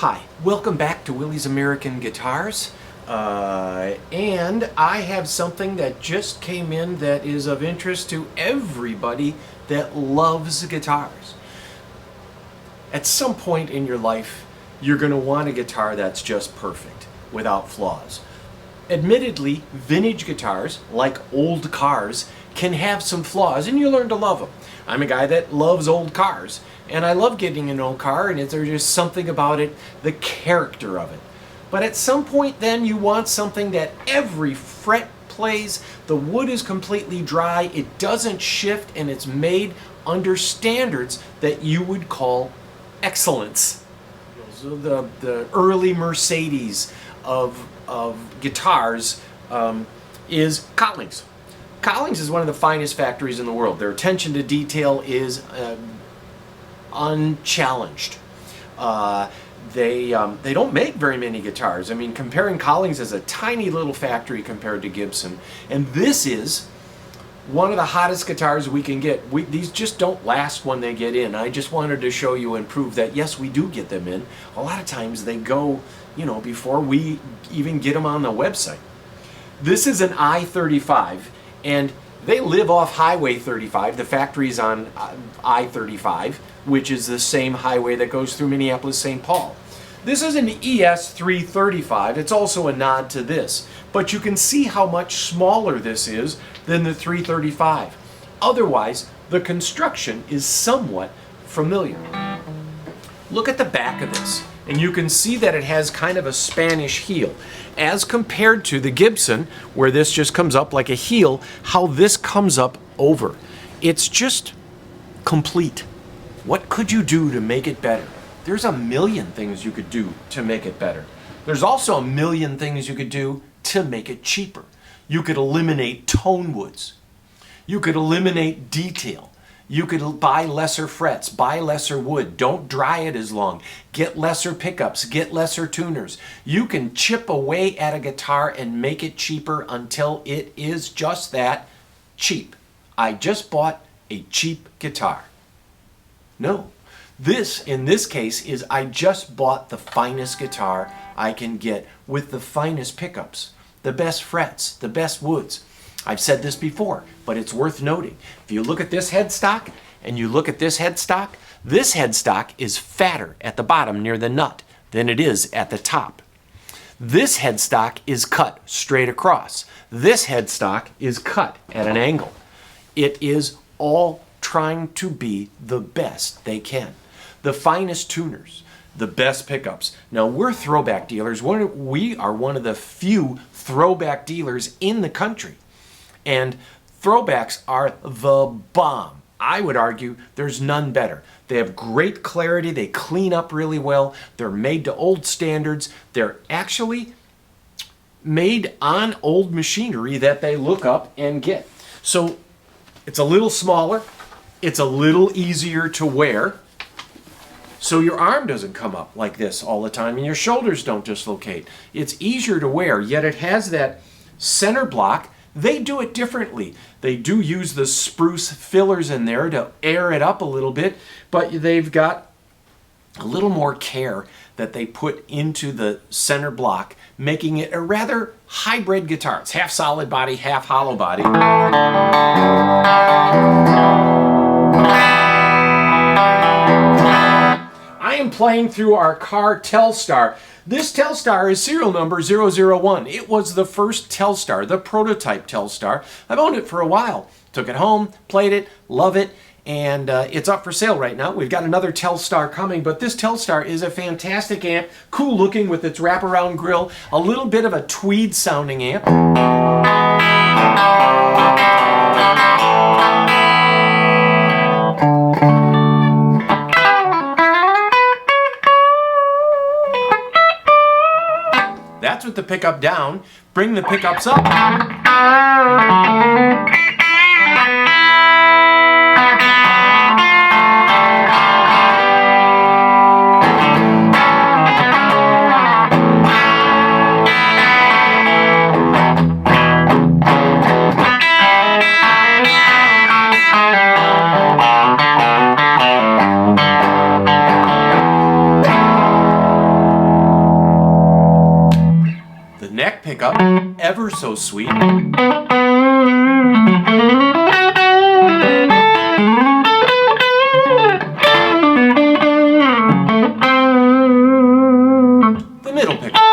Hi, welcome back to Willie's American Guitars. And I have something that just came in that is of interest to everybody that loves guitars. At some point in your life, you're going to want a guitar that's just perfect, without flaws. Admittedly, vintage guitars, like old cars, can have some flaws, and you learn to love them. I'm a guy that loves old cars, and I love getting an old car, and there's just something about it, the character of it. But at some point then, you want something that every fret plays, the wood is completely dry, it doesn't shift, and it's made under standards that you would call excellence. So the early Mercedes of guitars is Collings. Collings is one of the finest factories in the world. Their attention to detail is unchallenged. They don't make very many guitars. I mean, comparing Collings as a tiny little factory compared to Gibson, and this is one of the hottest guitars we can get. These just don't last when they get in. I just wanted to show you and prove that yes, we do get them in. A lot of times they go, before we even get them on the website. This is an I-35, and they live off Highway 35. The factory's on I-35, which is the same highway that goes through Minneapolis-St. Paul. This is an ES-335. It's also a nod to this, but you can see how much smaller this is than the 335. Otherwise, the construction is somewhat familiar. Look at the back of this, and you can see that it has kind of a Spanish heel. As compared to the Gibson, where this just comes up like a heel, how this comes up over. It's just complete. What could you do to make it better? There's a million things you could do to make it better. There's also a million things you could do to make it cheaper. You could eliminate tone woods. You could eliminate detail. You could buy lesser frets, buy lesser wood, don't dry it as long, get lesser pickups, get lesser tuners. You can chip away at a guitar and make it cheaper until it is just that, cheap. I just bought a cheap guitar. No, this, in this case, is I just bought the finest guitar I can get with the finest pickups, the best frets, the best woods. I've said this before, but it's worth noting. If you look at this headstock and you look at this headstock is fatter at the bottom near the nut than it is at the top. This headstock is cut straight across. This headstock is cut at an angle. It is all trying to be the best they can. The finest tuners, the best pickups. Now, we're throwback dealers. We are one of the few throwback dealers in the country. And throwbacks are the bomb. I would argue there's none better. They have great clarity. They clean up really well. They're made to old standards. They're actually made on old machinery that they look up and get. So it's a little smaller. It's a little easier to wear. So your arm doesn't come up like this all the time and your shoulders don't dislocate. It's easier to wear, yet it has that center block. They do it differently. They do use the spruce fillers in there to air it up a little bit, but they've got a little more care that they put into the center block, making it a rather hybrid guitar. It's half solid body, half hollow body. I am playing through our car Telstar. This Telstar is serial number 001. It was the first Telstar, the prototype Telstar. I've owned it for a while. Took it home, played it, love it, and it's up for sale right now. We've got another Telstar coming, but this Telstar is a fantastic amp, cool looking with its wraparound grill, a little bit of a tweed sounding amp. That's with the pickup down. Bring the pickups up. pickup, ever so sweet. The middle pickup.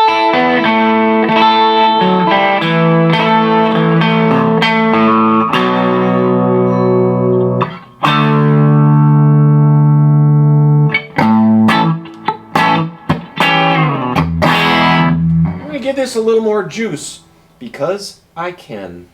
Give this a little more juice because I can.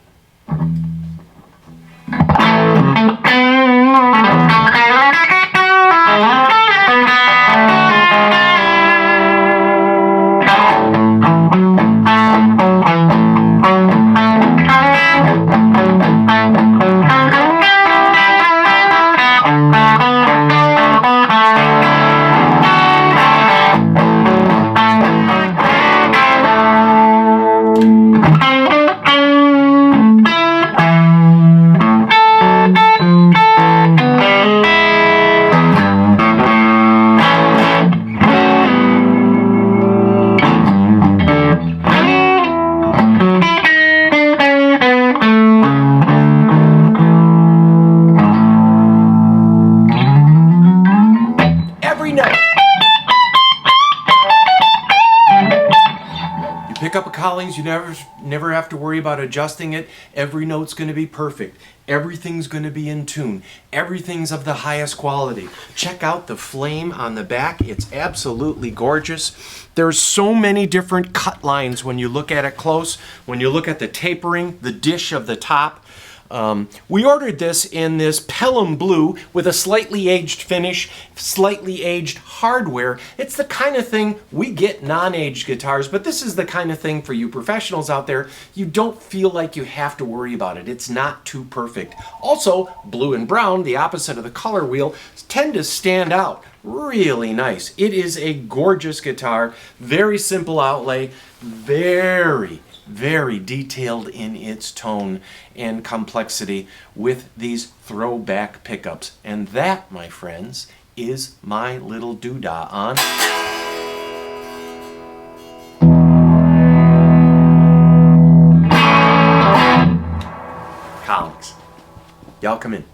Pick up a Collings, you never have to worry about adjusting it. Every note's going to be perfect. Everything's going to be in tune. Everything's of the highest quality. Check out the flame on the back. It's absolutely gorgeous. There's so many different cut lines when you look at it close. When you look at the tapering, the dish of the top. We ordered this in this Pelham Blue with a slightly aged finish, slightly aged hardware. It's the kind of thing we get non-aged guitars, but this is the kind of thing for you professionals out there. You don't feel like you have to worry about it. It's not too perfect. Also, blue and brown, the opposite of the color wheel, tend to stand out. Really nice. It is a gorgeous guitar, very simple outlay, very detailed in its tone and complexity with these throwback pickups. And that, my friends, is my little doodah on Collings. Y'all come in.